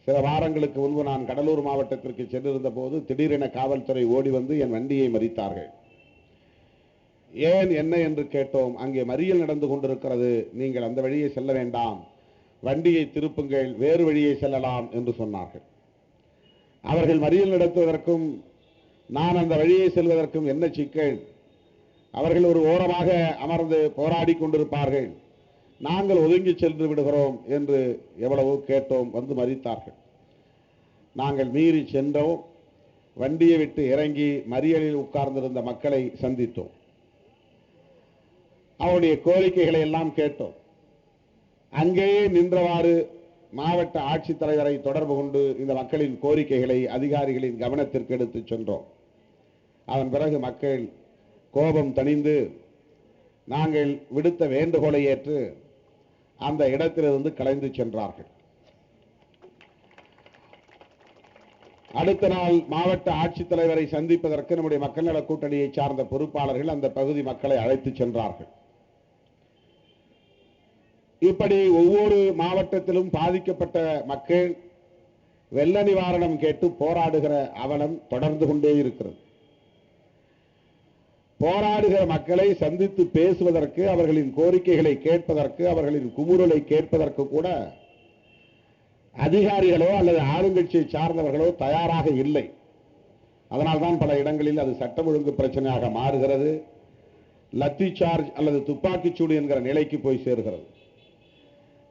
சில வாரங்களுக்கு முன்பு நான் கடலூர் மாவட்டத்திற்கு சென்றிருந்த போது திடீரென காவல்துறை ஓடி வந்து என் வண்டியை மறித்தார்கள். ஏன் என்ன என்று கேட்டோம். அங்கே மறியல் நடந்து கொண்டிருக்கிறது, நீங்கள் அந்த வழியை செல்ல வேண்டாம், வண்டியை திருப்புங்கள், வேறு வழியை செல்லலாம் என்று சொன்னார்கள். அவர்கள் மறியல் நடத்துவதற்கும் நான் அந்த வழியை செல்வதற்கும் என்ன சிக்கல்? அவர்கள் ஒரு ஓரமாக அமர்ந்து போராடி கொண்டிருப்பார்கள், நாங்கள் ஒதுங்கி சென்று விடுகிறோம் என்று எவ்வளவோ கேட்டோம். வந்து மறித்தார்கள். நாங்கள் மீறி சென்றோம். வண்டியை விட்டு இறங்கி மறியலில் உட்கார்ந்திருந்த மக்களை சந்தித்தோம். அவருடைய கோரிக்கைகளை எல்லாம் கேட்டோம். அங்கேயே நின்றவாறு மாவட்ட ஆட்சித்தலைவரை தொடர்பு கொண்டு இந்த மக்களின் கோரிக்கைகளை அதிகாரிகளின் கவனத்திற்கு எடுத்து சென்றோம். அதன் பிறகு மக்கள் கோபம் தணிந்து நாங்கள் விடுத்த வேண்டுகோளை ஏற்று அந்த இடத்திலிருந்து கலைந்து சென்றார்கள். அடுத்த நாள் மாவட்ட ஆட்சித்தலைவரை சந்திப்பதற்கு நம்முடைய மக்கள் நல கூட்டணியை சார்ந்த பொறுப்பாளர்கள் அந்த பகுதி மக்களை அழைத்து சென்றார்கள். இப்படி ஒவ்வொரு மாவட்டத்திலும் பாதிக்கப்பட்ட மக்கள் வெள்ள நிவாரணம் கேட்டு போராடுகிற அவலம் தொடர்ந்து கொண்டே இருக்கிறது. போராடுகிற மக்களை சந்தித்து பேசுவதற்கு, அவர்களின் கோரிக்கைகளை கேட்பதற்கு, அவர்களின் குமுறலை கேட்பதற்கு கூட அதிகாரிகளோ அல்லது ஆளுங்கட்சியை சார்ந்தவர்களோ தயாராக இல்லை. அதனால்தான் பல இடங்களில் அது சட்டம் ஒழுங்கு பிரச்சனையாக மாறுகிறது, லத்தி சார்ஜ் அல்லது துப்பாக்கிச்சூடு என்கிற நிலைக்கு போய் சேர்கிறது.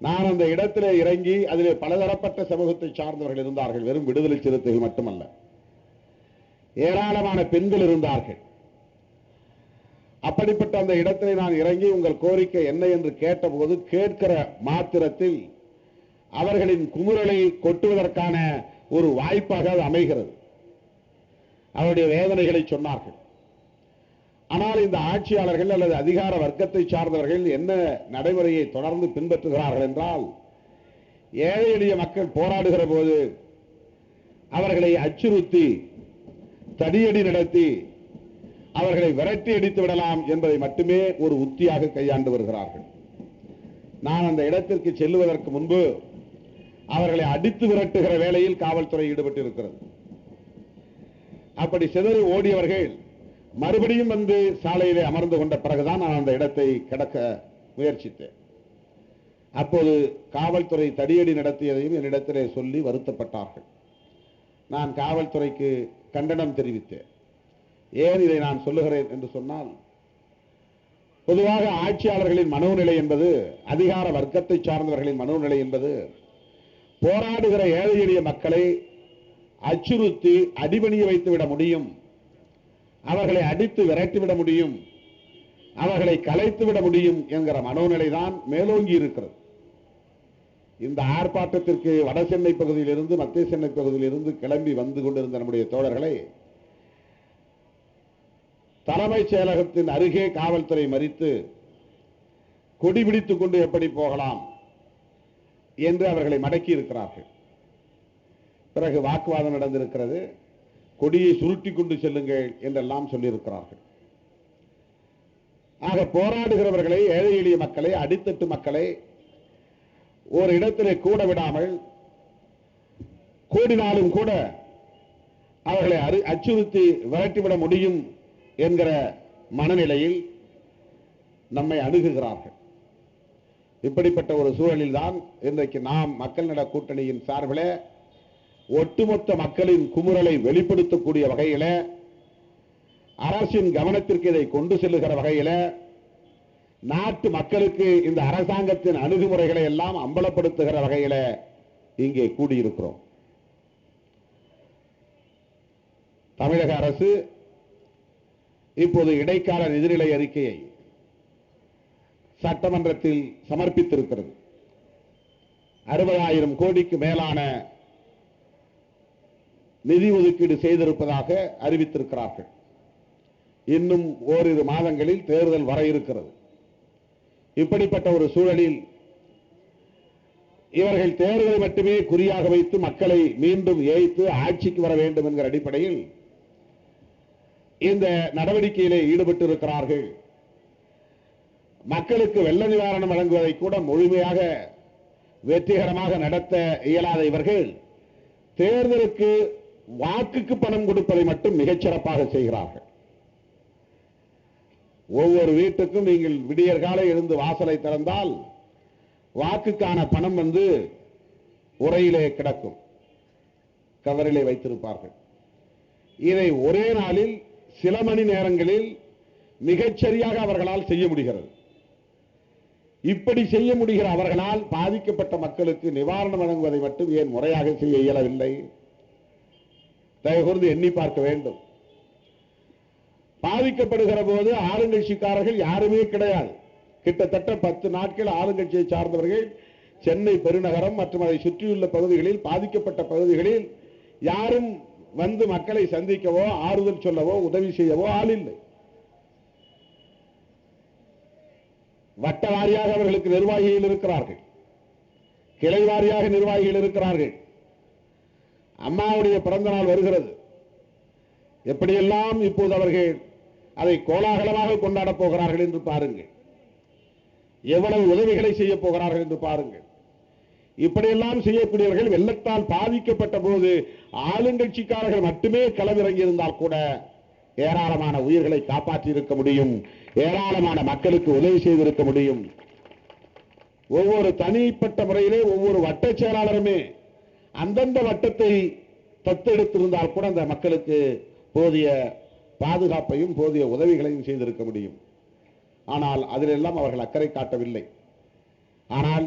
நான் அந்த இடத்திலே இறங்கி அதிலே பலதரப்பட்ட சமூகத்தை சார்ந்தவர்கள் இருந்தார்கள். வெறும் விடுதலை சிறுத்தைகள் மட்டுமல்ல, ஏராளமான பெண்கள் இருந்தார்கள். அப்படிப்பட்ட அந்த இடத்திலே நான் இறங்கி உங்கள் கோரிக்கை என்ன என்று கேட்டபோது கேட்கிற மாத்திரத்தில் அவர்களின் குமுறலை கொட்டுவதற்கான ஒரு வாய்ப்பாக அது அமைகிறது. அவருடைய வேதனைகளை சொன்னார்கள். ஆனால் இந்த ஆட்சியாளர்கள் அல்லது அதிகார வர்க்கத்தை சார்ந்தவர்கள் என்ன நடைமுறையை தொடர்ந்து பின்பற்றுகிறார்கள் என்றால், ஏழை எளிய மக்கள் போராடுகிற போது அவர்களை அச்சுறுத்தி தடியடி நடத்தி அவர்களை விரட்டி அடித்து விடலாம் என்பதை மட்டுமே ஒரு உத்தியாக கையாண்டு வருகிறார்கள். நான் அந்த இடத்திற்கு செல்லுவதற்கு முன்பு அவர்களை அடித்து விரட்டுகிற வேளையில் காவல்துறை ஈடுபட்டு இருக்கிறது. அப்படி சிதறி ஓடியவர்கள் மறுபடியும் வந்து சாலையிலே அமர்ந்து கொண்ட பிறகுதான் நான் அந்த இடத்தை கடக்க முயற்சித்தேன். அப்போது காவல்துறை தடியடி நடத்தியதையும் என்னிடத்திலே சொல்லி வருத்தப்பட்டார்கள். நான் காவல்துறைக்கு கண்டனம் தெரிவித்தேன். ஏன் இதை நான் சொல்லுகிறேன் என்று சொன்னால், பொதுவாக ஆட்சியாளர்களின் மனோநிலை என்பது, அதிகார வர்க்கத்தை சார்ந்தவர்களின் மனோநிலை என்பது, போராடுகிற ஏழை எளிய மக்களை அச்சுறுத்தி அடிபணிய வைத்துவிட முடியும், அவர்களை அடித்து விரட்டிவிட முடியும், அவர்களை கலைத்துவிட முடியும் என்கிற மனோநிலைதான் மேலோங்கி இருக்கிறது. இந்த ஆர்ப்பாட்டத்திற்கு வட சென்னை பகுதியிலிருந்து மத்திய சென்னை பகுதியிலிருந்து கிளம்பி வந்து கொண்டிருந்த நம்முடைய தோழர்களை தலைமைச் செயலகத்தின் அருகே காவல்துறை மறித்து கொடிபிடித்துக் கொண்டு எப்படி போகலாம் என்று அவர்களை மடக்கி இருக்கிறார்கள். பிறகு வாக்குவாதம் நடந்திருக்கிறது. கொடியை சுருட்டி கொண்டு செல்லுங்கள் என்றெல்லாம் சொல்லியிருக்கிறார்கள். ஆக போராடுகிறவர்களை, ஏழை எளிய மக்களை, அடித்தட்டு மக்களை ஒரு இடத்திலே கூட விடாமல், கூடினாலும் கூட அவர்களை அச்சுறுத்தி விரட்டிவிட முடியும் என்கிற மனநிலையில் நம்மை அணுகுகிறார்கள். இப்படிப்பட்ட ஒரு சூழலில் தான் இன்றைக்கு நாம் மக்கள் நல கூட்டணியின் சார்பில் ஒட்டுமொத்த மக்களின் குமுறலை வெளிப்படுத்தக்கூடிய வகையில, அரசின் கவனத்திற்கு இதை கொண்டு செல்லுகிற வகையில, நாட்டு மக்களுக்கு இந்த அரசாங்கத்தின் அணுகுமுறைகளை எல்லாம் அம்பலப்படுத்துகிற வகையில இங்கே கூடியிருக்கிறோம். தமிழக அரசு இப்போது இடைக்கால நிதிநிலை அறிக்கையை சட்டமன்றத்தில் சமர்ப்பித்திருக்கிறது. 60,000 கோடிக்கு மேலான நிதி ஒதுக்கீடு செய்திருப்பதாக அறிவித்திருக்கிறார்கள். இன்னும் ஓரிரு மாதங்களில் தேர்தல் வர இருக்கிறது. இப்படிப்பட்ட ஒரு சூழலில் இவர்கள் தேர்தலை மட்டுமே குறியாக வைத்து மக்களை மீண்டும் ஏய்த்து ஆட்சிக்கு வர வேண்டும் என்கிற அடிப்படையில் இந்த நடவடிக்கையிலே ஈடுபட்டு இருக்கிறார்கள். மக்களுக்கு வெள்ள நிவாரணம் வழங்குவதை கூட முழுமையாக வெற்றிகரமாக நடத்த இயலாத இவர்கள் தேர்தலுக்கு வாக்குக்கு பணம் கொடுப்பதை மட்டும் மிகச்சிறப்பாக செய்கிறார்கள். ஒவ்வொரு வீட்டுக்கும் நீங்கள் விடியற்காலை எழுந்து வாசலை திறந்தால் வாக்குக்கான பணம் உரையிலே கிடக்கும், கவரிலே வைத்திருப்பார்கள். இதை ஒரே நாளில் சில மணி நேரங்களில் மிகச்சரியாக அவர்களால் செய்ய முடிகிறது. இப்படி செய்ய முடிகிற அவர்களால் பாதிக்கப்பட்ட மக்களுக்கு நிவாரணம் வழங்குவதை மட்டும் ஏன் முறையாக செய்ய இயலவில்லை? தயவுகூர்ந்து எண்ணி பார்க்க வேண்டும். பாதிக்கப்படுகிற போது ஆளுங்கட்சிக்காரர்கள் யாருமே கிடையாது. கிட்டத்தட்ட 10 நாட்கள் ஆளுங்கட்சியை சார்ந்தவர்கள் சென்னை பெருநகரம் மற்றும் அதை சுற்றியுள்ள பகுதிகளில், பாதிக்கப்பட்ட பகுதிகளில் யாரும் வந்து மக்களை சந்திக்கவோ ஆறுதல் சொல்லவோ உதவி செய்யவோ ஆள் இல்லை. வட்ட வாரியாக அவர்களுக்கு நிர்வாகிகள் இருக்கிறார்கள், கிளை வாரியாக நிர்வாகிகள் இருக்கிறார்கள். அம்மாவுடைய பிறந்த நாள் வருகிறது. எப்படியெல்லாம் இப்போது அவர்கள் அதை கோலாகலமாக கொண்டாடப் போகிறார்கள் என்று பாருங்கள். எவ்வளவு உதவிகளை செய்ய போகிறார்கள் என்று பாருங்கள். இப்படியெல்லாம் செய்யக்கூடியவர்கள் வெள்ளத்தால் பாதிக்கப்பட்ட போது ஆளுங்கட்சிக்காரர்கள் மட்டுமே களமிறங்கி இருந்தால் கூட ஏராளமான உயிர்களை காப்பாற்றி இருக்க முடியும், ஏராளமான மக்களுக்கு உதவி செய்திருக்க முடியும். ஒவ்வொரு தனிப்பட்ட முறையிலே ஒவ்வொரு வட்ட செயலாளருமே அந்தந்த வட்டத்தை தத்தெடுத்திருந்தால் கூட அந்த மக்களுக்கு போதிய பாதுகாப்பையும் போதிய உதவிகளையும் செய்திருக்க முடியும். ஆனால் அதிலெல்லாம் அவர்கள் அக்கறை காட்டவில்லை. ஆனால்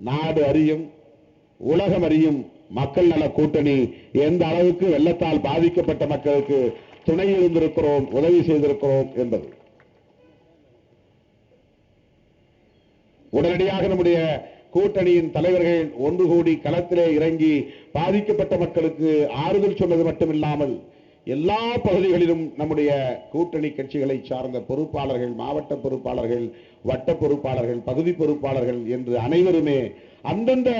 நாடு அறியும், உலகம் அறியும் மக்கள் நல கூட்டணி எந்த அளவுக்கு வெள்ளத்தால் பாதிக்கப்பட்ட மக்களுக்கு துணை இருந்திருக்கிறோம், உதவி செய்திருக்கிறோம் என்பது. உடனடியாக நம்முடைய கூட்டணியின் தலைவர்கள் ஒன்று கூடி களத்திலே இறங்கி பாதிக்கப்பட்ட மக்களுக்கு ஆறுதல் சொன்னது மட்டுமில்லாமல் எல்லா பகுதிகளிலும் நம்முடைய கூட்டணி கட்சிகளை சார்ந்த பொறுப்பாளர்கள், மாவட்ட பொறுப்பாளர்கள், வட்ட பொறுப்பாளர்கள், பகுதி பொறுப்பாளர்கள் என்று அனைவருமே அந்தந்த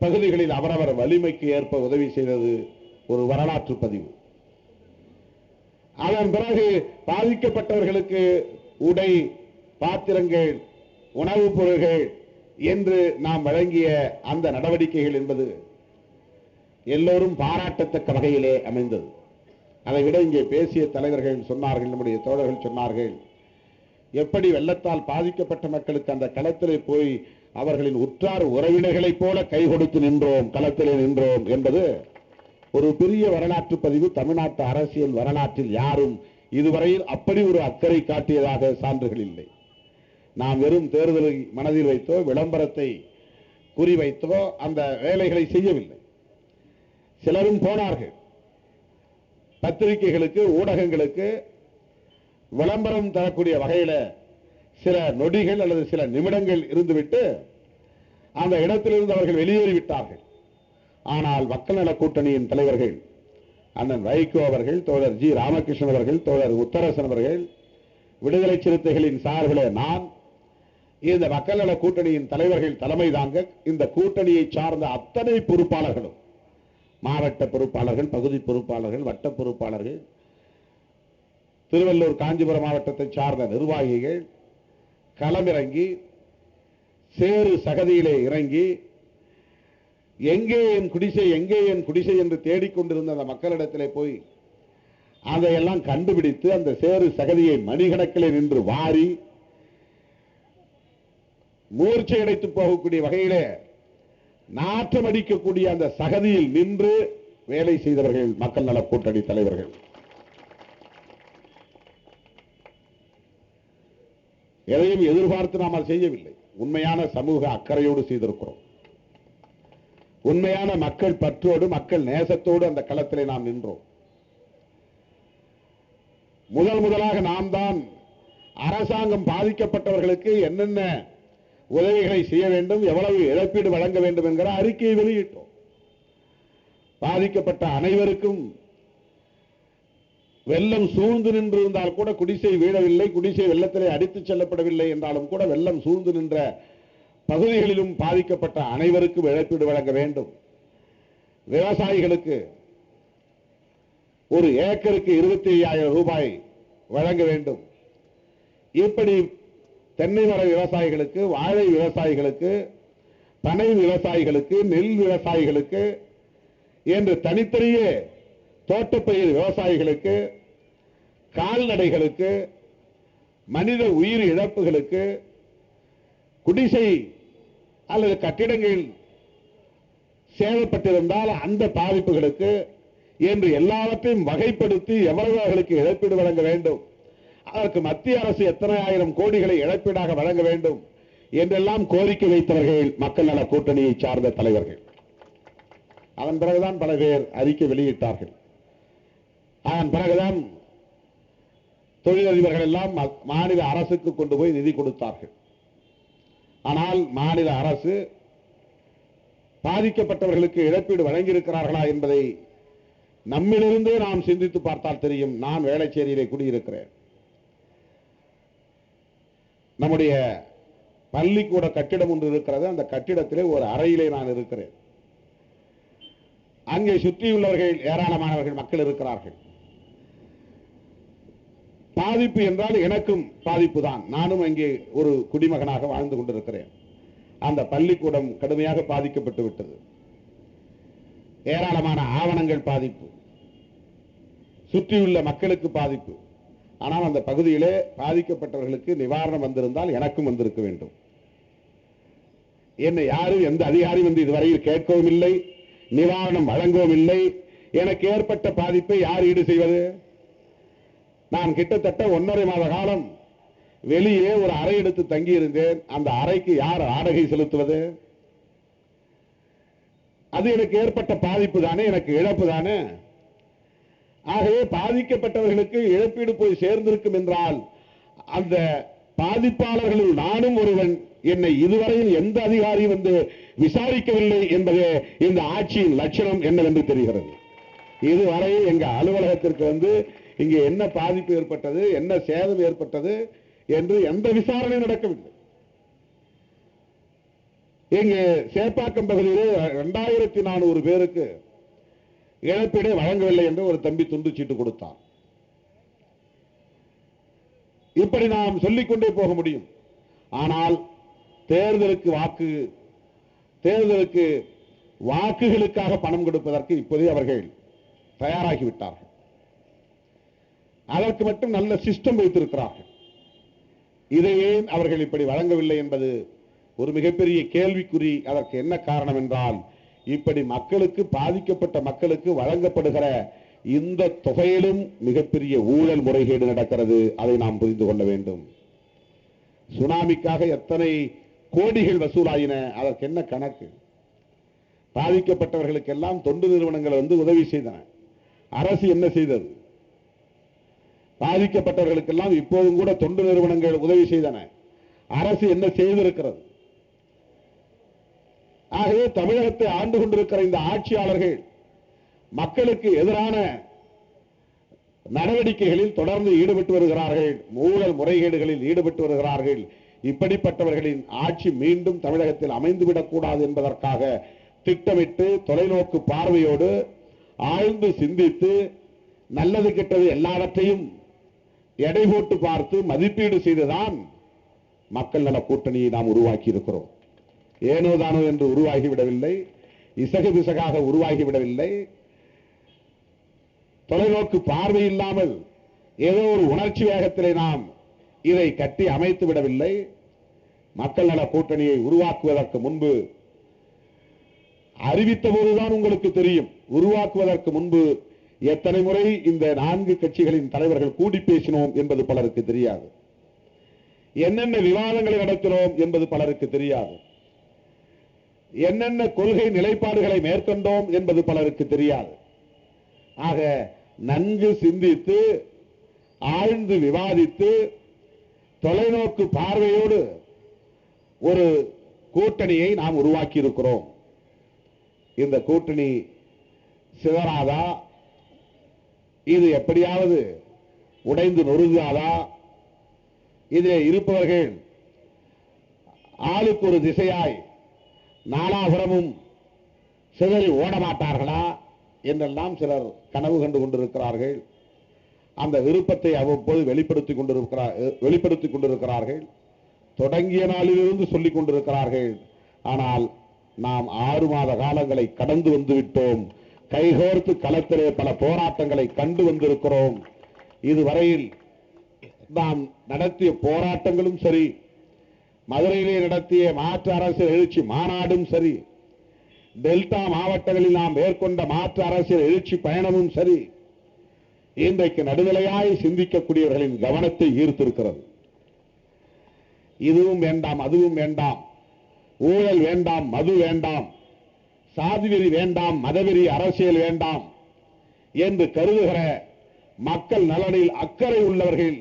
பகுதிகளில் அவரவர் வலிமைக்கு ஏற்ப உதவி செய்தது ஒரு வரலாற்று பதிவு. அதன் பிறகு பாதிக்கப்பட்டவர்களுக்கு உடை, பாத்திரங்கள், உணவுப் பொருட்கள் என்று நாம் வழங்கிய அந்த நடவடிக்கைகள் என்பது எல்லோரும் பாராட்டத்தக்க வகையிலே அமைந்தது. அதை விட இங்கே பேசிய தலைவர்கள் சொன்னார்கள், நம்முடைய தோழர்கள் சொன்னார்கள், எப்படி வெள்ளத்தால் பாதிக்கப்பட்ட மக்களுக்கு அந்த களத்திலே போய் அவர்களின் உற்றார் உறவினர்களைப் போல கை கொடுத்து நின்றோம், களத்திலே நின்றோம் என்பது ஒரு பெரிய வரலாற்று பதிவு. தமிழ்நாட்டு அரசியல் வரலாற்றில் யாரும் இதுவரையில் அப்படி ஒரு அக்கறை காட்டியதாக சான்றுகள் இல்லை. நாம் வெறும் தேர்தலை மனதில் வைத்தோ விளம்பரத்தை குறிவைத்தோ அந்த வேலைகளை செய்யவில்லை. சிலரும் போனார்கள், பத்திரிகைகளுக்கு, ஊடகங்களுக்கு விளம்பரம் தரக்கூடிய வகையில் சில நொடிகள் அல்லது சில நிமிடங்கள் இருந்துவிட்டு அந்த இடத்திலிருந்து அவர்கள் வெளியேறிவிட்டார்கள். ஆனால் மக்கள் நல கூட்டணியின் தலைவர்கள் அண்ணன் வைகோ அவர்கள், தோழர் ஜி ராமகிருஷ்ணன் அவர்கள், தோழர் முத்தரசன் அவர்கள், விடுதலை சிறுத்தைகளின் சார்பில் நான், இந்த மக்கள் நல கூட்டணியின் தலைவர்கள் தலைமை தாங்க இந்த கூட்டணியை சார்ந்த அத்தனை பொறுப்பாளர்களும், மாவட்ட பொறுப்பாளர்கள், பகுதி பொறுப்பாளர்கள், வட்ட பொறுப்பாளர்கள், திருவள்ளூர் காஞ்சிபுரம் மாவட்டத்தை சார்ந்த நிர்வாகிகள் களமிறங்கி சேறு சகதியிலே இறங்கி எங்கே என் குடிசை, எங்கே என் குடிசை என்று தேடிக்கொண்டிருந்த அந்த மக்களிடத்திலே போய் அதையெல்லாம் கண்டுபிடித்து அந்த சேறு சகதியை மணிக்கணக்கிலே நின்று வாரி மூர்ச்சை அடைத்து போகக்கூடிய வகையிலே நாற்றம் அடிக்கக்கூடிய அந்த சகதியில் நின்று வேலை செய்தவர்கள் மக்கள் நல கூட்டணி தலைவர்கள். எதையும் எதிர்பார்த்து நாம் செய்யவில்லை. உண்மையான சமூக அக்கறையோடு செய்திருக்கிறோம். உண்மையான மக்கள் பற்றோடு, மக்கள் நேசத்தோடு அந்த களத்திலே நாம் நின்றோம். முதலாக நாம் தான் அரசாங்கம் பாதிக்கப்பட்டவர்களுக்கு என்னென்ன உதவிகளை செய்ய வேண்டும், எவ்வளவு இழப்பீடு வழங்க வேண்டும் என்கிற அறிக்கையை வெளியிட்டோம். பாதிக்கப்பட்ட அனைவருக்கும் வெள்ளம் சூழ்ந்து நின்றிருந்தால் கூட குடிசை வீழவில்லை, குடிசை வெள்ளத்திலே அடித்துச் செல்லப்படவில்லை என்றாலும் கூட வெள்ளம் சூழ்ந்து நின்ற பகுதிகளிலும் பாதிக்கப்பட்ட அனைவருக்கும் இழப்பீடு வழங்க வேண்டும். விவசாயிகளுக்கு ஒரு ஏக்கருக்கு 25,000 ரூபாய் வழங்க வேண்டும். இப்படி தென்னை மர விவசாயிகளுக்கு, வாழை விவசாயிகளுக்கு, பனை விவசாயிகளுக்கு, நெல் விவசாயிகளுக்கு என்று தனித்தனியே தோட்டப்பயிர் விவசாயிகளுக்கு, கால்நடைகளுக்கு, மனித உயிர் இழப்புகளுக்கு, குடிசை அல்லது கட்டிடங்கள் சேதப்பட்டிருந்தால் அந்த பாதிப்புகளுக்கு என்று எல்லாவற்றையும் வகைப்படுத்தி எவ்வளவு அவர்களுக்கு இழப்பீடு வழங்க வேண்டும், அதற்கு மத்திய அரசு எத்தனை ஆயிரம் கோடிகளை இழப்பீடாக வழங்க வேண்டும் என்றெல்லாம் கோரிக்கை வைத்தவர்கள் மக்கள் நல கூட்டணியை சார்ந்த தலைவர்கள். அதன் பிறகுதான் பல பேர் அறிக்கை வெளியிட்டார்கள். அதன் பிறகுதான் தொழிலதிபர்கள் எல்லாம் மாநில அரசுக்கு கொண்டு போய் நிதி கொடுத்தார்கள். ஆனால் மாநில அரசு பாதிக்கப்பட்டவர்களுக்கு இழப்பீடு வழங்கியிருக்கிறார்களா என்பதை நம்மிலிருந்தே நாம் சிந்தித்து பார்த்தால் தெரியும். நான் வேளச்சேரியிலே குடியிருக்கிறேன். நம்முடைய பள்ளிக்கூட கட்டிடம் ஒன்று இருக்கிறது. அந்த கட்டிடத்திலே ஒரு அறையிலே நான் இருக்கிறேன். அங்கே சுற்றியுள்ளவர்கள் ஏராளமானவர்கள் மக்கள் இருக்கிறார்கள். பாதிப்பு என்றால் எனக்கும் பாதிப்பு தான். நானும் அங்கே ஒரு குடிமகனாக வாழ்ந்து கொண்டிருக்கிறேன். அந்த பள்ளிக்கூடம் கடுமையாக பாதிக்கப்பட்டு விட்டது. ஏராளமான ஆவணங்கள் பாதிப்பு, சுற்றியுள்ள மக்களுக்கு பாதிப்பு. ஆனால் அந்த பகுதியிலே பாதிக்கப்பட்டவர்களுக்கு நிவாரணம் வந்திருந்தால் எனக்கும் வந்திருக்க வேண்டும். என்னை யாரும் எந்த அதிகாரியும் வந்து இதுவரையில் கேட்கவும் இல்லை, நிவாரணம் வழங்கவும் இல்லை. எனக்கு ஏற்பட்ட பாதிப்பை யார் ஈடு செய்வது? நான் கிட்டத்தட்ட 1.5 மாத காலம் வெளியே ஒரு அறை எடுத்து தங்கியிருந்தேன். அந்த அறைக்கு யார் வாடகை செலுத்துவது? அது எனக்கு ஏற்பட்ட பாதிப்பு தானே, எனக்கு இழப்பு தானே. ஆகவே பாதிக்கப்பட்டவர்களுக்கு இழப்பீடு போய் சேர்ந்திருக்கும் என்றால் அந்த பாதிப்பாளர்களுள் நானும் ஒருவன். என்னை இதுவரையில் எந்த அதிகாரியும் வந்து விசாரிக்கவில்லை என்பதே இந்த ஆட்சியின் லட்சணம் என்னவென்று தெரிகிறது. இதுவரை எங்க அலுவலகத்திற்கு வந்து இங்கே என்ன பாதிப்பு ஏற்பட்டது, என்ன சேதம் ஏற்பட்டது என்று எந்த விசாரணை நடக்கவில்லை. இங்கே சேப்பாக்கம் பகுதியிலே 2400 பேருக்கு இழப்பீடு வழங்கவில்லை என்று ஒரு தம்பி துண்டு சீட்டு கொடுத்தார். இப்படி நாம் சொல்லிக்கொண்டே போக முடியும். ஆனால் தேர்தலுக்கு வாக்குகளுக்காக பணம் கொடுப்பதற்கு இப்போதே அவர்கள் தயாராகிவிட்டார்கள். அதற்கு மட்டும் நல்ல சிஸ்டம் வைத்திருக்கிறார்கள். இதையே அவர்கள் இப்படி வழங்கவில்லை என்பது ஒரு மிகப்பெரிய கேள்விக்குறி. அதற்கு என்ன காரணம் என்றால், இப்படி மக்களுக்கு, பாதிக்கப்பட்ட மக்களுக்கு வழங்கப்படுகிற இந்த தொகையிலும் மிகப்பெரிய ஊழல் முறைகேடு நடக்கிறது. அதை நாம் புரிந்து கொள்ள வேண்டும். சுனாமிக்காக எத்தனை கோடிகள் வசூலாயின, அதற்கு என்ன கணக்கு? பாதிக்கப்பட்டவர்களுக்கெல்லாம் தொண்டு நிறுவனங்கள் வந்து உதவி செய்தன. அரசு என்ன செய்தது? பாதிக்கப்பட்டவர்களுக்கெல்லாம் இப்போதும் கூட தொண்டு நிறுவனங்கள் உதவி செய்தன. அரசு என்ன செய்திருக்கிறது? ஆகவே தமிழகத்தை ஆண்டு கொண்டிருக்கிற இந்த ஆட்சியாளர்கள் மக்களுக்கு எதிரான நடவடிக்கைகளில் தொடர்ந்து ஈடுபட்டு வருகிறார்கள். ஊழல் முறைகேடுகளில் ஈடுபட்டு வருகிறார்கள். இப்படிப்பட்டவர்களின் ஆட்சி மீண்டும் தமிழகத்தில் அமைந்துவிடக் கூடாது என்பதற்காக திட்டமிட்டு தொலைநோக்கு பார்வையோடு ஆழ்ந்து சிந்தித்து நல்லது கெட்டது எல்லாவற்றையும் எடை போட்டு பார்த்து மதிப்பீடு செய்துதான் மக்கள் நல கூட்டணியை நாம் உருவாக்கி இருக்கிறோம். ஏனோதானோ என்று உருவாகிவிடவில்லை, இசகு பிசகாக உருவாகிவிடவில்லை. தொலைநோக்கு பார்வை இல்லாமல் ஏதோ ஒரு உணர்ச்சி வேகத்திலே நாம் இதை கட்டி அமைத்து விடவில்லை. மக்கள் நல கூட்டணியை உருவாக்குவதற்கு முன்பு அறிவித்த போதுதான் உங்களுக்கு தெரியும். உருவாக்குவதற்கு முன்பு எத்தனை முறை இந்த 4 கட்சிகளின் தலைவர்கள் கூடி பேசினோம் என்பது பலருக்கு தெரியாது. என்னென்ன விவாதங்களை நடத்தினோம் என்பது பலருக்கு தெரியாது. என்னென்ன கொள்கை நிலைப்பாடுகளை மேற்கொண்டோம் என்பது பலருக்கு தெரியாது. ஆக நன்கு சிந்தித்து ஆழ்ந்து விவாதித்து தொலைநோக்கு பார்வையோடு ஒரு கூட்டணியை நாம் உருவாக்கி இருக்கிறோம். இந்த கூட்டணி சிதறாதா? இது எப்படியாவது உடைந்து நொறுங்காதா? இதில் இருப்பவர்கள் ஆளுக்கு ஒரு திசையாய் நாலாபுரமும் சிதறி ஓடமாட்டார்களா என்றெல்லாம் சிலர் கனவு கண்டு கொண்டிருக்கிறார்கள். அந்த விருப்பத்தை அவ்வப்போது வெளிப்படுத்திக் கொண்டிருக்கிறார்கள். தொடங்கிய நாளிலிருந்து சொல்லிக் கொண்டிருக்கிறார்கள். ஆனால் நாம் 6 மாத காலங்களை கடந்து வந்து விட்டோம். கைகோர்த்து களத்திலே பல போராட்டங்களை கண்டு வந்திருக்கிறோம். இதுவரையில் நாம் நடத்திய போராட்டங்களும் சரி, மதுரையிலே நடத்திய மாற்று அரசியல் எழுச்சி மாநாடும் சரி, டெல்டா மாவட்டங்களில் நாம் மேற்கொண்ட மாற்று அரசியல் எழுச்சி பயணமும் சரி, இன்றைக்கு நடுநிலையாய் சிந்திக்கக்கூடியவர்களின் கவனத்தை ஈர்த்திருக்கிறது. இதுவும் வேண்டாம், அதுவும் வேண்டாம், ஊழல் வேண்டாம், மது வேண்டாம், சாதிவெறி வேண்டாம், மதவெறி அரசியல் வேண்டாம் என்று கருதுகிற மக்கள் நலனில் அக்கறை உள்ளவர்கள்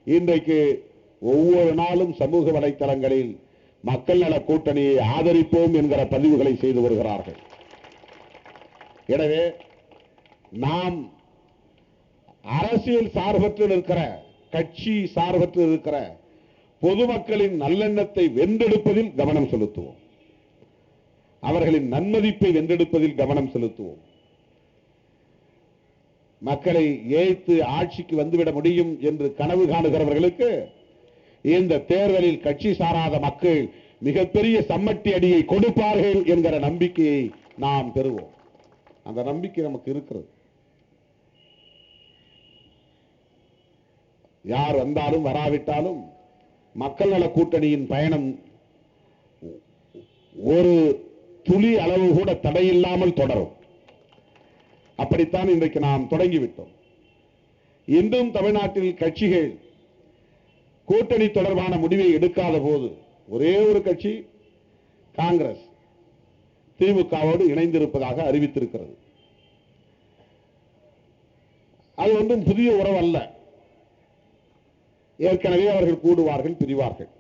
இன்றைக்கு ஒவ்வொரு நாளும் சமூக வலைத்தளங்களில் மக்கள் நல கூட்டணியை ஆதரிப்போம் என்கிற பதிவுகளை செய்து வருகிறார்கள். எனவே நாம் அரசியல் சார்பற்று இருக்கிற, கட்சி சார்பற்று இருக்கிற பொதுமக்களின் நல்லெண்ணத்தை வென்றெடுப்பதில் கவனம் செலுத்துவோம். அவர்களின் நன்மதிப்பை வென்றெடுப்பதில் கவனம் செலுத்துவோம். மக்களை ஏய்த்து ஆட்சிக்கு வந்துவிட முடியும் என்று கனவு காணுகிறவர்களுக்கு இந்த தேர்தலில் கட்சி சாராத மக்கள் மிகப்பெரிய சம்மட்டி அடியை கொடுப்பார்கள் என்கிற நம்பிக்கையை நாம் பெறுவோம். அந்த நம்பிக்கை நமக்கு இருக்கிறது. யார் வந்தாலும் வராவிட்டாலும் மக்கள் நல கூட்டணியின் பயணம் ஒரு துளி அளவு கூட தடையில்லாமல் தொடரும். அப்படித்தான் இன்றைக்கு நாம் தொடங்கிவிட்டோம். இன்றும் தமிழ்நாட்டில் கட்சிகள் கூட்டணி தொடர்பான முடிவை எடுக்காத போது ஒரே ஒரு கட்சி காங்கிரஸ் திமுகவோடு இணைந்திருப்பதாக அறிவித்திருக்கிறது. அது ஒன்றும் புதிய உறவு அல்ல. ஏற்கனவே அவர்கள் கூடுவார்கள், பிரிவார்கள்.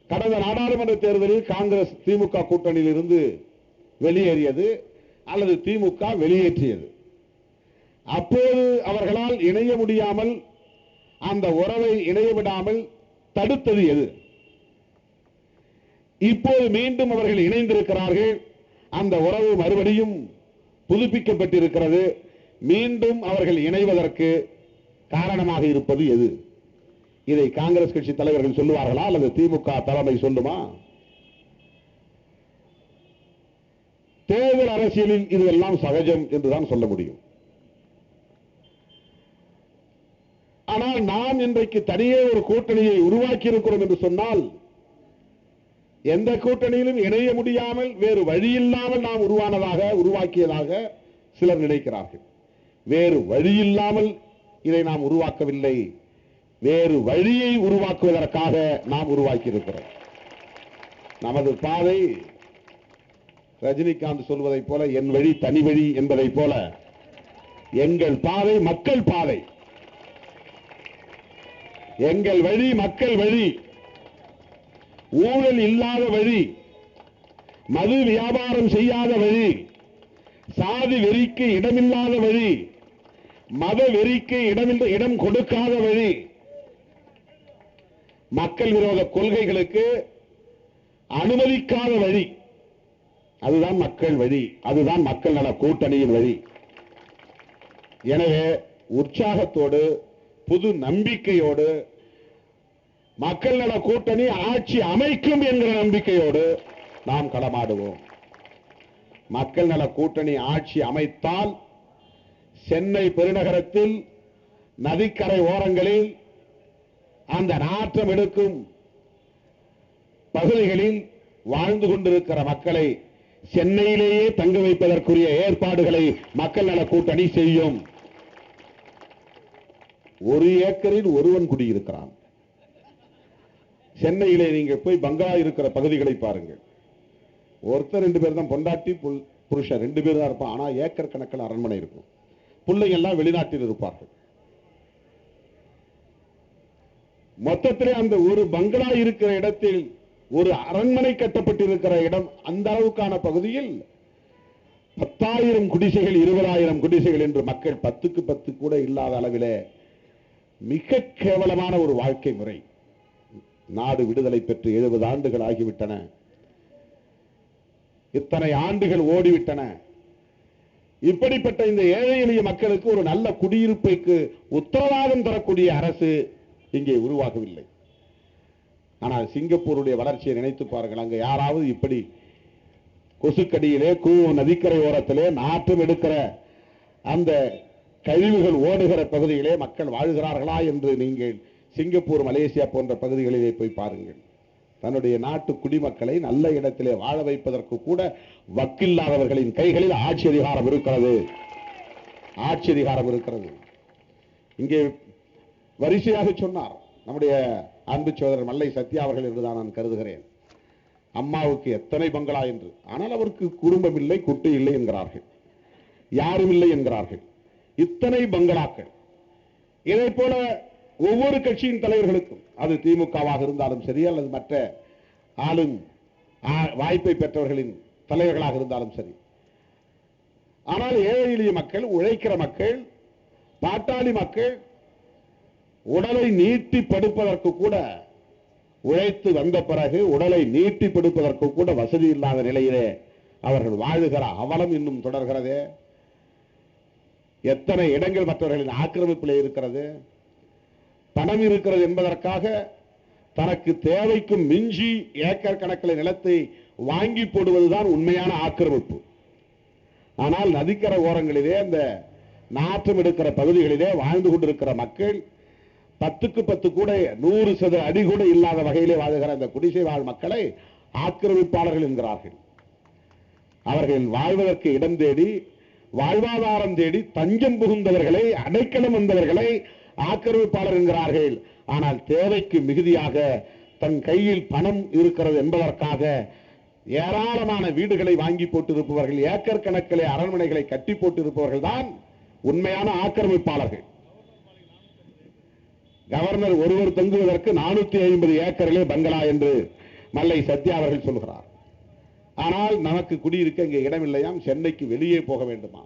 கடந்த நாடாளுமன்ற தேர்தலில் காங்கிரஸ் திமுக கூட்டணியில் இருந்து வெளியேறியது அல்லது திமுக வெளியேற்றியது. அப்போது அவர்களால் இணைய முடியாமல், அந்த உறவை இணைய விடாமல் தடுத்தது எது? இப்போது மீண்டும் அவர்கள் இணைந்திருக்கிறார்கள். அந்த உறவு மறுபடியும் புதுப்பிக்கப்பட்டிருக்கிறது. மீண்டும் அவர்கள் இணைவதற்கு காரணமாக இருப்பது எது? இதை காங்கிரஸ் கட்சி தலைவர்கள் சொல்லுவார்களா அல்லது திமுக தலைமை சொல்லுமா? தேர்தல் அரசியலில் இதுவெல்லாம் சகஜம் என்றுதான் சொல்ல முடியும். ஆனால் நாம் இன்றைக்கு தனியே ஒரு கூட்டணியை உருவாக்கி இருக்கிறோம் என்று சொன்னால், எந்த கூட்டணியிலும் இணைய முடியாமல் வேறு வழி இல்லாமல் நாம் உருவாக்கியதாக சிலர் நினைக்கிறார்கள். வேறு வழி இல்லாமல் இதை நாம் உருவாக்கவில்லை. வேறு வழியை உருவாக்குவதற்காக நாம் உருவாக்கி இருக்கிறோம். நமது பாதை ரஜினிகாந்த் சொல்வதைப் போல என் வழி தனி வழி என்பதைப் போல எங்கள் பாதை மக்கள் பாதை. எங்கள் வழி மக்கள் வழி. ஊழல் இல்லாத வழி, மது வியாபாரம் செய்யாத வழி, சாதி வெறிக்கு இடமில்லாத வழி, மத வெறிக்கு இடம் கொடுக்காத வழி, மக்கள் விரோத கொள்கைகளுக்கு அனுமதிக்காத வழி. அதுதான் மக்கள் வழி. அதுதான் மக்கள் நல கூட்டணியின் வழி. எனவே உற்சாகத்தோடு, புது நம்பிக்கையோடு, மக்கள் நல கூட்டணி ஆட்சி அமைக்கும் என்கிற நம்பிக்கையோடு நாம் களமாடுவோம். மக்கள் நல கூட்டணி ஆட்சி அமைத்தால் சென்னை பெருநகரத்தில் நதிக்கரை ஓரங்களில் அந்த நாற்றம் எடுக்கும் பகுதிகளில் வாழ்ந்து கொண்டிருக்கிற மக்களை சென்னையிலேயே தங்க வைப்பதற்குரிய ஏற்பாடுகளை மக்கள் நல கூட்டணி செய்யும். ஒரு ஏக்கரில் ஒருவன் குடியிருக்கிறான். சென்னையிலே நீங்க போய் பங்களா இருக்கிற பகுதிகளை பாருங்கள். ஒருத்தர் 2 பேர் தான், பொண்டாட்டி புருஷன் 2 பேர் தான் இருப்பான். ஆனா ஏக்கர் கணக்கில் அரண்மனை இருக்கும். பிள்ளைங்க எல்லாம் வெளிநாட்டில் இருப்பார்கள். மொத்தத்திலே அந்த ஒரு பங்களா இருக்கிற இடத்தில் ஒரு அரண்மனை கட்டப்பட்டிருக்கிற இடம், அந்த அளவுக்கான பகுதியில் 10,000 குடிசைகள், 20,000 குடிசைகள் என்று மக்கள் 10க்கு 10 கூட இல்லாத அளவிலே மிக கேவலமான ஒரு வாழ்க்கை முறை. நாடு விடுதலை பெற்று 70 ஆண்டுகள் ஆகிவிட்டன. இத்தனை ஆண்டுகள் ஓடிவிட்டன. இப்படிப்பட்ட இந்த ஏழை எளிய மக்களுக்கு ஒரு நல்ல குடியிருப்புக்கு உத்தரவாதம் தரக்கூடிய அரசு இங்கே உருவாகவில்லை. ஆனால் சிங்கப்பூருடைய வளர்ச்சியை நினைத்து பாருங்கள். அங்க யாராவது இப்படி கொசுக்கடியிலே நதிக்கரை ஓரத்திலே நாற்றம் எடுக்கிற அந்த கழிவுகள் ஓடுகிற பகுதியிலே மக்கள் வாழ்கிறார்களா என்று நீங்கள் சிங்கப்பூர், மலேசியா போன்ற பகுதிகளிலே போய் பாருங்கள். தன்னுடைய நாட்டு குடிமக்களை நல்ல இடத்திலே வாழ வைப்பதற்கு கூட வக்கில்லாதவர்களின் கைகளில் ஆட்சி அதிகாரம் இருக்கிறது. ஆட்சி அதிகாரம் இருக்கிறது. இங்கே வரிசையாக சொன்னார் நம்முடைய அன்பு சோதரர் மல்லை சத்யா அவர்கள் என்றுதான் நான் கருதுகிறேன். அம்மாவுக்கு எத்தனை பங்களா என்று. ஆனால் அவருக்கு குடும்பம் இல்லை, குட்டி இல்லை என்கிறார்கள், யாரும் இல்லை என்கிறார்கள். இத்தனை பங்களாக்கள். இதை போல ஒவ்வொரு கட்சியின் தலைவர்களுக்கும், அது திமுகவாக இருந்தாலும் சரி அல்லது மற்ற ஆளும் வாய்ப்பை பெற்றவர்களின் தலைவர்களாக இருந்தாலும் சரி. ஆனால் ஏழை எளிய மக்கள், உழைக்கிற மக்கள், பாட்டாளி மக்கள் உடலை நீட்டி படுப்பதற்கு கூட, உழைத்து வந்த பிறகு உடலை நீட்டி படுப்பதற்கு கூட வசதி இல்லாத நிலையிலே அவர்கள் வாழுகிற அவலம் இன்னும் தொடர்கிறதே. எத்தனை இடங்கள் மற்றவர்களின் ஆக்கிரமிப்பிலே இருக்கிறது. பணம் இருக்கிறது என்பதற்காக தனக்கு தேவைக்கும் மிஞ்சி ஏக்கர் கணக்கில் நிலத்தை வாங்கி போடுவதுதான் உண்மையான ஆக்கிரமிப்பு. ஆனால் நதிக்கரை ஓரங்களிலே, அந்த நாற்றம் எடுக்கிற பகுதிகளிலே வாழ்ந்து கொண்டிருக்கிற மக்கள் 10க்கு 10 கூட 100 சதுர அடி கூட இல்லாத வகையிலே வாழுகிற அந்த குடிசை வாழ் மக்களை ஆக்கிரமிப்பாளர்கள் என்கிறார்கள். அவர்கள் வாழ்வதற்கு இடம் தேடி, வாழ்வாதாரம் தேடி தஞ்சம் புகுந்தவர்களை, அடைக்கலம் வந்தவர்களை ஆக்கிரமிப்பாளர் என்கிறார்கள். ஆனால் தேவைக்கு மிகுதியாக தன் கையில் பணம் இருக்கிறது என்பதற்காக ஏராளமான வீடுகளை வாங்கி போட்டிருப்பவர்கள், ஏக்கர் கணக்கிலே அரண்மனைகளை கட்டி போட்டிருப்பவர்கள் தான் உண்மையான ஆக்கிரமிப்பாளர்கள். கவர்னர் ஒருவர் தங்குவதற்கு 450 ஏக்கரிலே பங்களா என்று மல்லை சத்யா அவர்கள் சொல்கிறார். ஆனால் நமக்கு குடியிருக்க இங்கே இடமில்லையாம், சென்னைக்கு வெளியே போக வேண்டுமா.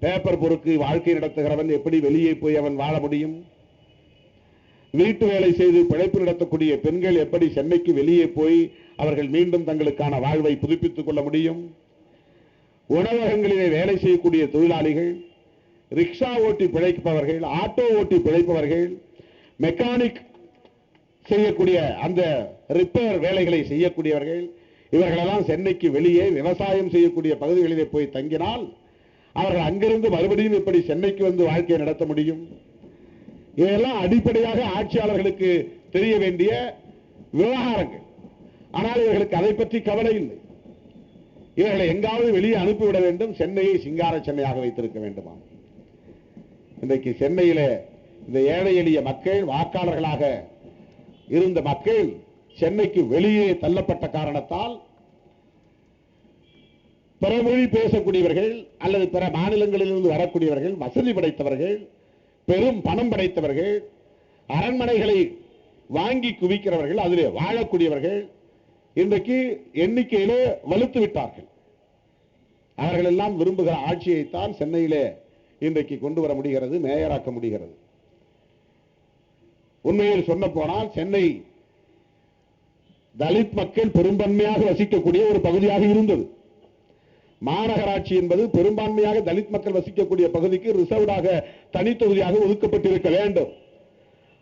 பேப்பர் பொறுக்கு வாழ்க்கை நடத்துகிறவன் எப்படி வெளியே போய் அவன் வாழ முடியும்? வீட்டு வேலை செய்து பிழைப்பு நடத்தக்கூடிய பெண்கள் எப்படி சென்னைக்கு வெளியே போய் அவர்கள் மீண்டும் தங்களுக்கான வாழ்வை புதுப்பித்துக் கொள்ள முடியும்? உணவகங்களிலே வேலை செய்யக்கூடிய தொழிலாளிகள், ரிக்ஷா ஓட்டி பிழைப்பவர்கள், ஆட்டோ ஓட்டி பிழைப்பவர்கள், மெக்கானிக் செய்யக்கூடிய அந்த ரிப்பேர் வேலைகளை செய்யக்கூடியவர்கள், இவர்களெல்லாம் சென்னைக்கு வெளியே விவசாயம் செய்யக்கூடிய பகுதிகளிலே போய் தங்கினால் அவர்கள் அங்கிருந்து மறுபடியும் எப்படி சென்னைக்கு வந்து வாழ்க்கையை நடத்த முடியும்? இதெல்லாம் அடிப்படையாக ஆட்சியாளர்களுக்கு தெரிய வேண்டிய விவகாரங்கள். ஆனால் இவர்களுக்கு அதை பற்றி கவலை இல்லை. இவர்களை எங்காவது வெளியே அனுப்பிவிட வேண்டும், சென்னையை சிங்கார சென்னையாக வைத்திருக்க வேண்டுமா? இன்றைக்கு சென்னையில இந்த ஏழை எளிய மக்கள், வாக்காளர்களாக இருந்த மக்கள் சென்னைக்கு வெளியே தள்ளப்பட்ட காரணத்தால் பிற மொழி பேசக்கூடியவர்கள் அல்லது பிற மாநிலங்களிலிருந்து வரக்கூடியவர்கள், வசதி படைத்தவர்கள், பெரும் பணம் படைத்தவர்கள், அரண்மனைகளை வாங்கி குவிக்கிறவர்கள், அதிலே வாழக்கூடியவர்கள் இன்றைக்கு எண்ணிக்கையிலே வலுத்து விட்டார்கள். அவர்கள் எல்லாம் விரும்புகிற ஆட்சியைத்தான் சென்னையிலே இன்றைக்கு கொண்டு வர முடிகிறது, மேயராக்க முடிகிறது. உண்மையில் சொல்ல போனால் சென்னை தலித் மக்கள் பெரும்பான்மையாக வசிக்கக்கூடிய ஒரு பகுதியாக இருந்தது. மாநகராட்சி என்பது பெரும்பான்மையாக தலித் மக்கள் வசிக்கக்கூடிய பகுதிக்கு ரிசர்வ்டாக தனி தொகுதியாக ஒதுக்கப்பட்டிருக்க வேண்டும்.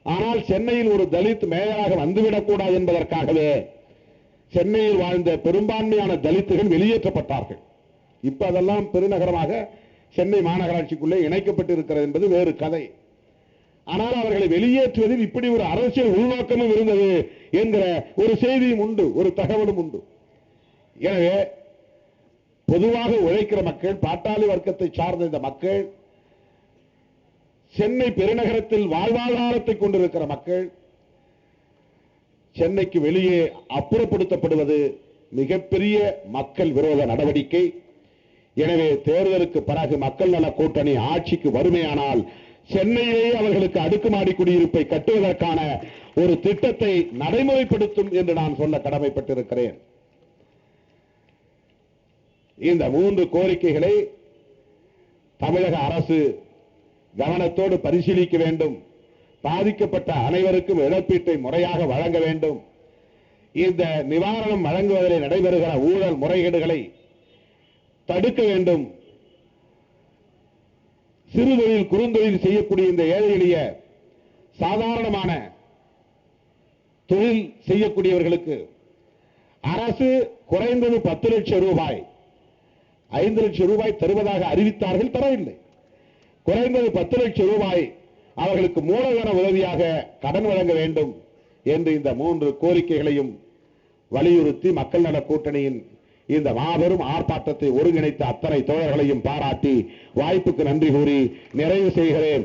ஆனால் சென்னையில் ஒரு தலித் மேயராக வந்துவிடக்கூடாது என்பதற்காகவே சென்னையில் வாழ்ந்த பெரும்பான்மையான தலித்துகள் வெளியேற்றப்பட்டார்கள். இப்ப அதெல்லாம் பெருநகரமாக சென்னை மாநகராட்சிக்குள்ளே இணைக்கப்பட்டிருக்கிறது என்பது வேறு கதை. ஆனால் அவர்களை வெளியேற்றுவதில் இப்படி ஒரு அரசியல் உள்நோக்கமும் இருந்தது என்கிற ஒரு செய்தியும் உண்டு, ஒரு தகவலும் உண்டு. எனவே பொதுவாக உழைக்கிற மக்கள், பாட்டாளி வர்க்கத்தை சார்ந்த இந்த மக்கள், சென்னை பெருநகரத்தில் வாழ்வாதாரத்தை கொண்டிருக்கிற மக்கள் சென்னைக்கு வெளியே அப்புறப்படுத்தப்படுவது மிகப்பெரிய மக்கள் விரோத நடவடிக்கை. எனவே தேர்தலுக்கு பிறகு மக்கள் நல கூட்டணி ஆட்சிக்கு வறுமையானால் சென்னையிலேயே அவர்களுக்கு அடுக்குமாடி குடியிருப்பை கட்டுவதற்கான ஒரு திட்டத்தை நடைமுறைப்படுத்தும் என்று நான் சொல்ல கடமைப்பட்டிருக்கிறேன். இந்த 3 கோரிக்கைகளை தமிழக அரசு கவனத்தோடு பரிசீலிக்க வேண்டும். பாதிக்கப்பட்ட அனைவருக்கும் இழப்பீட்டை முறையாக வழங்க வேண்டும். இந்த நிவாரணம் வழங்குவதில் நடைபெறுகிற ஊழல் முறைகேடுகளை தடுக்க வேண்டும். சிறுதொழில், குறுந்தொழில் செய்யக்கூடிய இந்த ஏழை எளிய சாதாரணமான தொழில் செய்யக்கூடியவர்களுக்கு அரசு குறைந்தது 10 லட்சம் ரூபாய், 5 லட்சம் ரூபாய் தருவதாக அறிவித்தார்கள், தரவில்லை. குறைந்தது 10 லட்சம் ரூபாய் அவர்களுக்கு மூலதன உதவியாக கடன் வழங்க வேண்டும் என்று இந்த 3 கோரிக்கைகளையும் வலியுறுத்தி மக்கள் நல கூட்டணியின் இந்த மாபெரும் ஆர்ப்பாட்டத்தை ஒருங்கிணைத்த அத்தனை தோழர்களையும் பாராட்டி வாய்ப்புக்கு நன்றி கூறி நிறைவு செய்கிறேன்.